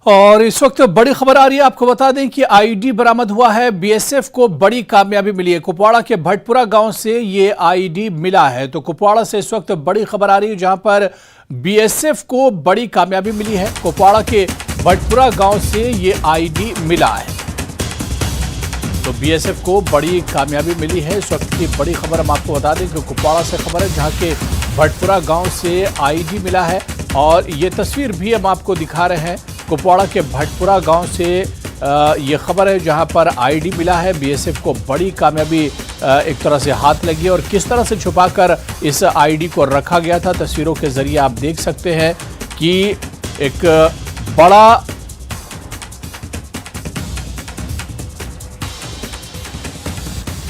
और इस वक्त बड़ी खबर आ रही है। आपको बता दें कि आईडी बरामद हुआ है। बीएसएफ को बड़ी कामयाबी मिली है। कुपवाड़ा के भटपुरा गांव से ये आईडी मिला है। तो कुपवाड़ा से इस वक्त बड़ी खबर आ रही है, जहां पर बीएसएफ को बड़ी कामयाबी मिली है। कुपवाड़ा के भटपुरा गांव से ये आईडी मिला है। तो बीएसएफ को बड़ी कामयाबी मिली है। इस वक्त की बड़ी खबर हम आपको बता दें कि कुपवाड़ा से खबर है, जहां के भटपुरा गांव से आईडी मिला है। और ये तस्वीर भी हम आपको दिखा रहे हैं। कुपवाड़ा के भटपुरा गांव से ये खबर है, जहां पर आईडी मिला है। बीएसएफ को बड़ी कामयाबी एक तरह से हाथ लगी और किस तरह से छुपाकर इस आईडी को रखा गया था, तस्वीरों के जरिए आप देख सकते हैं कि एक बड़ा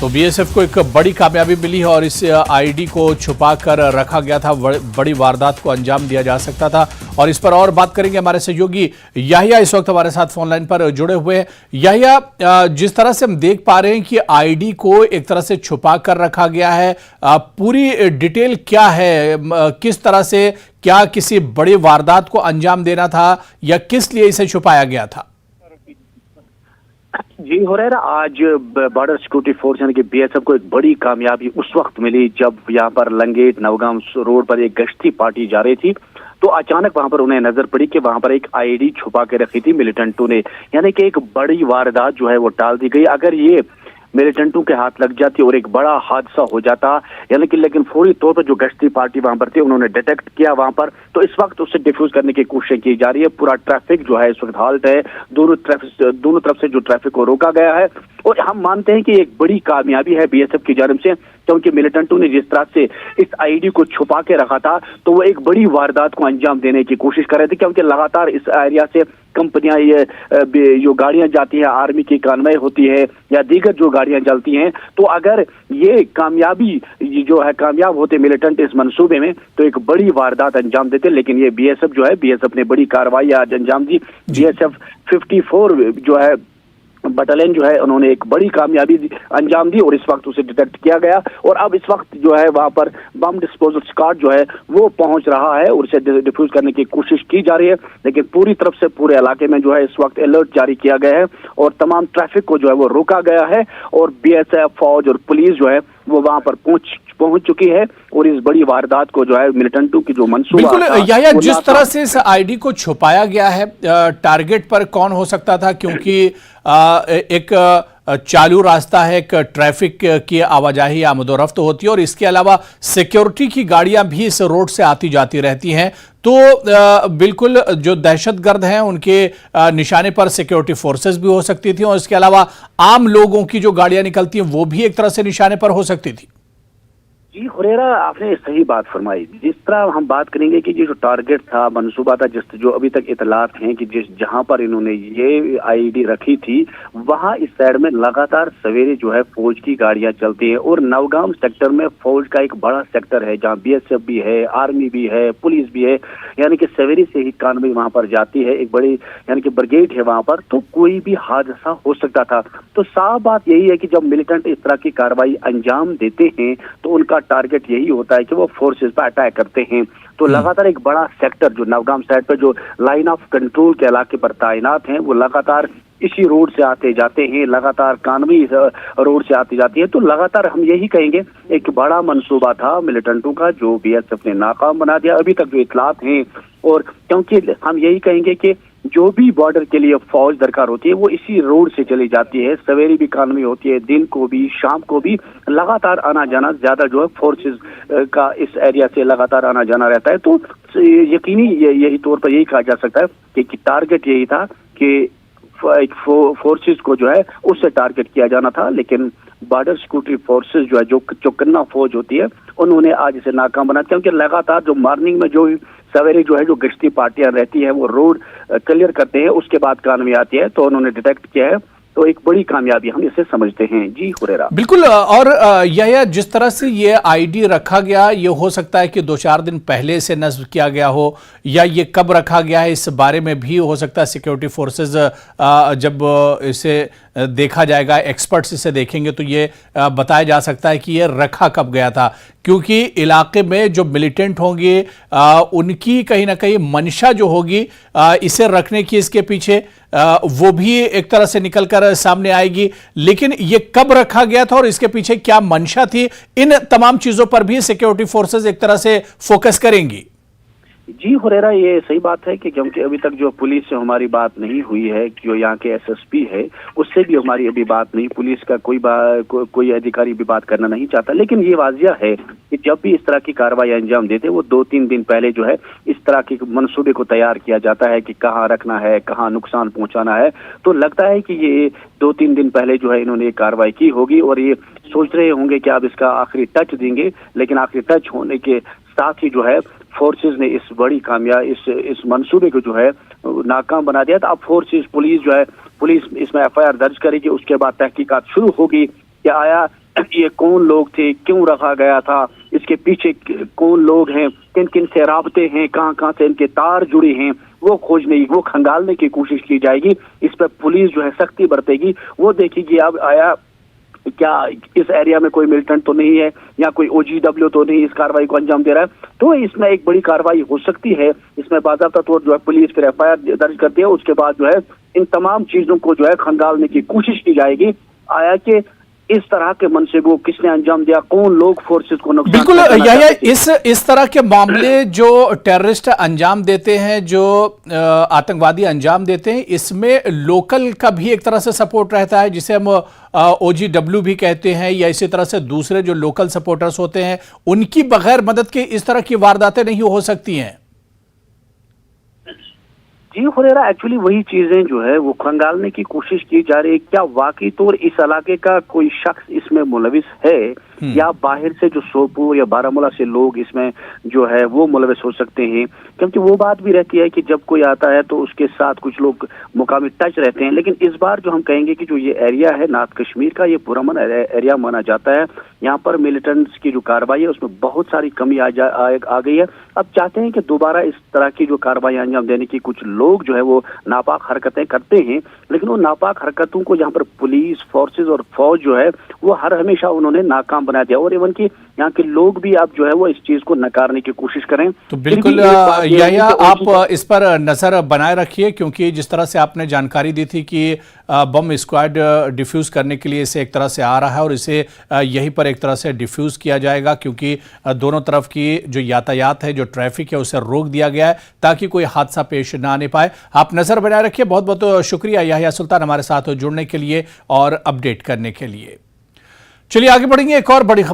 तो बीएसएफ को एक बड़ी कामयाबी मिली है और इस आईडी को छुपाकर रखा गया था। बड़ी वारदात को अंजाम दिया जा सकता था। और इस पर और बात करेंगे, हमारे सहयोगी याहिया इस वक्त हमारे साथ फोन लाइन पर जुड़े हुए हैं। याहिया, जिस तरह से हम देख पा रहे हैं कि आईडी को एक तरह से छुपा कर रखा गया है, पूरी डिटेल क्या है? किस तरह से, क्या किसी बड़ी वारदात को अंजाम देना था या किस लिए इसे छुपाया गया था? जी हुरैरा, आज बॉर्डर सिक्योरिटी फोर्स यानी कि बीएसएफ को एक बड़ी कामयाबी उस वक्त मिली जब यहाँ पर लंगेट नवगांव रोड पर एक गश्ती पार्टी जा रही थी। तो अचानक वहां पर उन्हें नजर पड़ी कि वहां पर एक आईडी छुपा के रखी थी मिलिटेंटों ने, यानी कि एक बड़ी वारदात जो है वो टाल दी गई। अगर ये मिलिटेंटों के हाथ लग जाती और एक बड़ा हादसा हो जाता, यानी कि लेकिन फौरी तौर पर जो गश्ती पार्टी वहां पर थी उन्होंने डिटेक्ट किया वहां पर। तो इस वक्त उससे डिफ्यूज करने की कोशिश की जा रही है। पूरा ट्रैफिक जो है इस वक्त हाल्ट है, दोनों तरफ से जो ट्रैफिक को रोका गया है। और हम मानते हैं कि एक बड़ी कामयाबी है बीएसएफ की जानिब से, क्योंकि मिलिटेंटों ने जिस तरह से इस आईडी को छुपा के रखा था तो वो एक बड़ी वारदात को अंजाम देने की कोशिश कर रहे थे, क्योंकि लगातार इस एरिया से कंपनियां, ये जो गाड़ियां जाती है, आर्मी की कानवाई होती है या दीगर जो गाड़ियां चलती हैं, तो अगर ये कामयाबी जो है कामयाब होते मिलिटेंट इस मंसूबे में तो एक बड़ी वारदात अंजाम देते। लेकिन ये बीएसएफ जो है, बीएसएफ ने बड़ी कार्रवाई आज अंजाम दी। बीएसएफ 54 जो है बटालियन जो है उन्होंने एक बड़ी कामयाबी अंजाम दी और इस वक्त उसे डिटेक्ट किया गया। और अब इस वक्त जो है वहां पर बम डिस्पोजल स्क्वाड जो है वो पहुंच रहा है और उसे डिफ्यूज करने की कोशिश की जा रही है। लेकिन पूरी तरफ से पूरे इलाके में जो है इस वक्त अलर्ट जारी किया गया है और तमाम ट्रैफिक को जो है वो रोका गया है। और बीएसएफ, फौज और पुलिस जो है वो वहां पर पहुंच चुकी है और इस बड़ी वारदात को जो है मिलिटेंटों की जो मंसूबा बिल्कुल याहिया, जिस तरह से इस आईडी को छुपाया गया है, टारगेट पर कौन हो सकता था? क्योंकि एक चालू रास्ता है, एक ट्रैफिक की आवाजाही आमदोरफ्त होती है और इसके अलावा सिक्योरिटी की गाड़ियां भी इस रोड से आती जाती रहती हैं। तो बिल्कुल जो दहशतगर्द हैं उनके निशाने पर सिक्योरिटी फोर्सेस भी हो सकती थी और इसके अलावा आम लोगों की जो गाड़ियां निकलती हैं वो भी एक तरह से निशाने पर हो सकती थी। जी हुरैरा, आपने सही बात फरमाई। जिस तरह हम बात करेंगे कि जो टारगेट था, मंसूबा था, जो अभी तक इतलात हैं कि जहां पर इन्होंने ये आईडी रखी थी वहां इस साइड में लगातार सवेरे जो है फौज की गाड़ियां चलती हैं और नवगांव सेक्टर में फौज का एक बड़ा सेक्टर है जहां बीएसएफ भी है, आर्मी भी है, पुलिस भी है, यानी कि सवेरे से ही कानवाई वहां पर जाती है, एक बड़ी यानी कि ब्रिगेड है वहां पर। तो कोई भी हादसा हो सकता था। तो साफ बात यही है कि जब मिलिटेंट इस तरह की कार्रवाई अंजाम देते हैं तो उनका टारगेट यही होता है कि वो फोर्सेस पर अटैक करते हैं। तो लगातार एक बड़ा सेक्टर जो नवगांव साइड पर जो लाइन ऑफ कंट्रोल के इलाके पर तैनात हैं वो लगातार इसी रोड से आते जाते हैं, लगातार कानवी रोड से आती जाती है। तो लगातार हम यही कहेंगे एक बड़ा मंसूबा था मिलिटेंटों का जो बीएसएफ ने नाकाम बना दिया अभी तक जो इतलात हैं। और क्योंकि हम यही कहेंगे कि जो भी बॉर्डर के लिए फौज दरकार होती है वो इसी रोड से चली जाती है, सवेरे भी कानवी होती है, दिन को भी, शाम को भी लगातार आना जाना ज्यादा जो है फोर्सेस का इस एरिया से लगातार आना जाना रहता है। तो यकीनी यही तौर पर यही कहा जा सकता है कि टारगेट यही था कि एक फोर्सेस को जो है उससे टारगेट किया जाना था। लेकिन बॉर्डर सिक्योरिटी फोर्सेस जो है जो चौकन्ना फौज होती है उन्होंने आज इसे नाकाम बना, क्योंकि लगातार जो मॉर्निंग में जो सवेरे जो है जो गश्ती पार्टियां रहती है वो रोड क्लियर करते हैं, उसके बाद कानवी आती है, तो उन्होंने डिटेक्ट किया है। तो एक बड़ी कामयाबी हम इसे समझते हैं। जी हुरैरा, बिल्कुल। और यह जिस तरह से ये आईडी रखा गया, ये हो सकता है कि 2-4 दिन पहले से नस्ब किया गया हो या ये कब रखा गया है इस बारे में भी हो सकता है सिक्योरिटी फोर्सेस जब इसे देखा जाएगा, एक्सपर्ट्स इसे देखेंगे तो ये बताया जा सकता है कि ये रखा कब गया था, क्योंकि इलाके में जो मिलिटेंट होंगे उनकी कहीं ना कहीं मंशा जो होगी इसे रखने की इसके पीछे वो भी एक तरह से निकलकर सामने आएगी। लेकिन ये कब रखा गया था और इसके पीछे क्या मंशा थी, इन तमाम चीजों पर भी सिक्योरिटी फोर्सेस एक तरह से फोकस करेंगी। जी हुरैरा, ये सही बात है कि क्योंकि अभी तक जो पुलिस से हमारी बात नहीं हुई है, जो यहाँ के एसएसपी है उससे भी हमारी अभी बात नहीं, पुलिस का कोई अधिकारी भी बात करना नहीं चाहता। लेकिन ये वाजिया है कि जब भी इस तरह की कार्रवाई अंजाम देते वो 2-3 दिन पहले जो है इस तरह के मंसूबे को तैयार किया जाता है कि कहाँ रखना है, कहाँ नुकसान पहुंचाना है। तो लगता है कि ये 2-3 दिन पहले जो है इन्होंने कार्रवाई की होगी और ये सोच रहे होंगे कि अब इसका आखिरी टच देंगे। लेकिन आखिरी टच होने के साथ ही जो है फोर्सेस ने इस बड़ी इस मंसूबे को जो है नाकाम बना दिया। तो अब फोर्सेस पुलिस इसमें एफआईआर दर्ज करेगी, उसके बाद तहकीकात शुरू होगी कि आया ये कौन लोग थे, क्यों रखा गया था, इसके पीछे कौन लोग हैं, किन किन से राब्ते हैं, कहाँ कहाँ से इनके तार जुड़े हैं, वो खंगालने की कोशिश की जाएगी। इस पर पुलिस जो है सख्ती बरतेगी, वो देखेगी अब आया क्या इस एरिया में कोई मिलिटेंट तो नहीं है या कोई ओजीडब्ल्यू तो नहीं इस कार्रवाई को अंजाम दे रहा है। तो इसमें एक बड़ी कार्रवाई हो सकती है। इसमें बाकायदा तौर जो है पुलिस फिर एफआईआर दर्ज करती है, उसके बाद जो है इन तमाम चीजों को जो है खंगालने की कोशिश की जाएगी। आया कि इस तरह के मनसूबों किसने अंजाम दिया, कौन लोग फोर्सेस को नुकसान। बिल्कुल इस तरह के मामले जो टेररिस्ट अंजाम देते हैं, जो आतंकवादी अंजाम देते हैं, इसमें लोकल का भी एक तरह से सपोर्ट रहता है, जिसे हम ओजीडब्ल्यू भी कहते हैं, या इसी तरह से दूसरे जो लोकल सपोर्टर्स होते हैं उनकी बगैर मदद के इस तरह की वारदातें नहीं हो सकती हैं। जी हुरैरा, एक्चुअली वही चीजें जो है वो खंगालने की कोशिश की जा रही है। क्या वाकई तौर इस इलाके का कोई शख्स इसमें मुलविस है या बाहर से जो सोपोर या बारामूला से लोग इसमें जो है वो मुलविस हो सकते हैं। क्योंकि वो बात भी रहती है कि जब कोई आता है तो उसके साथ कुछ लोग मुकामी टच रहते हैं। लेकिन इस बार जो हम कहेंगे कि जो ये एरिया है नॉर्थ कश्मीर का, ये पुरअमन एरिया माना जाता है। यहाँ पर मिलिटेंट्स की जो कार्रवाई है उसमें बहुत सारी कमी आ गई है। अब चाहते हैं कि दोबारा इस तरह की जो कार्रवाई अंजाम देने की कुछ लोग जो है वो नापाक हरकतें करते हैं। लेकिन वो नापाक हरकतों को यहाँ पर पुलिस फोर्सेस और फौज जो है वो हर हमेशा उन्होंने नाकाम बना दिया, और इवन की यहाँ के लोग भी अब जो है वो इस चीज को नकारने की कोशिश करें। तो बिल्कुल या आप इस पर नजर बनाए रखिए, क्योंकि जिस तरह से आपने जानकारी दी थी कि बम स्क्वाड डिफ्यूज करने के लिए इसे एक तरह से आ रहा है और इसे यहीं पर एक तरह से डिफ्यूज किया जाएगा, क्योंकि दोनों तरफ की जो यातायात है, जो ट्रैफिक है, उसे रोक दिया गया है ताकि कोई हादसा पेश ना आने पाए। आप नजर बनाए रखिए। बहुत बहुत शुक्रिया याहिया सुल्तान हमारे साथ जुड़ने के लिए और अपडेट करने के लिए। चलिए आगे बढ़ेंगे। एक और बड़ी खबर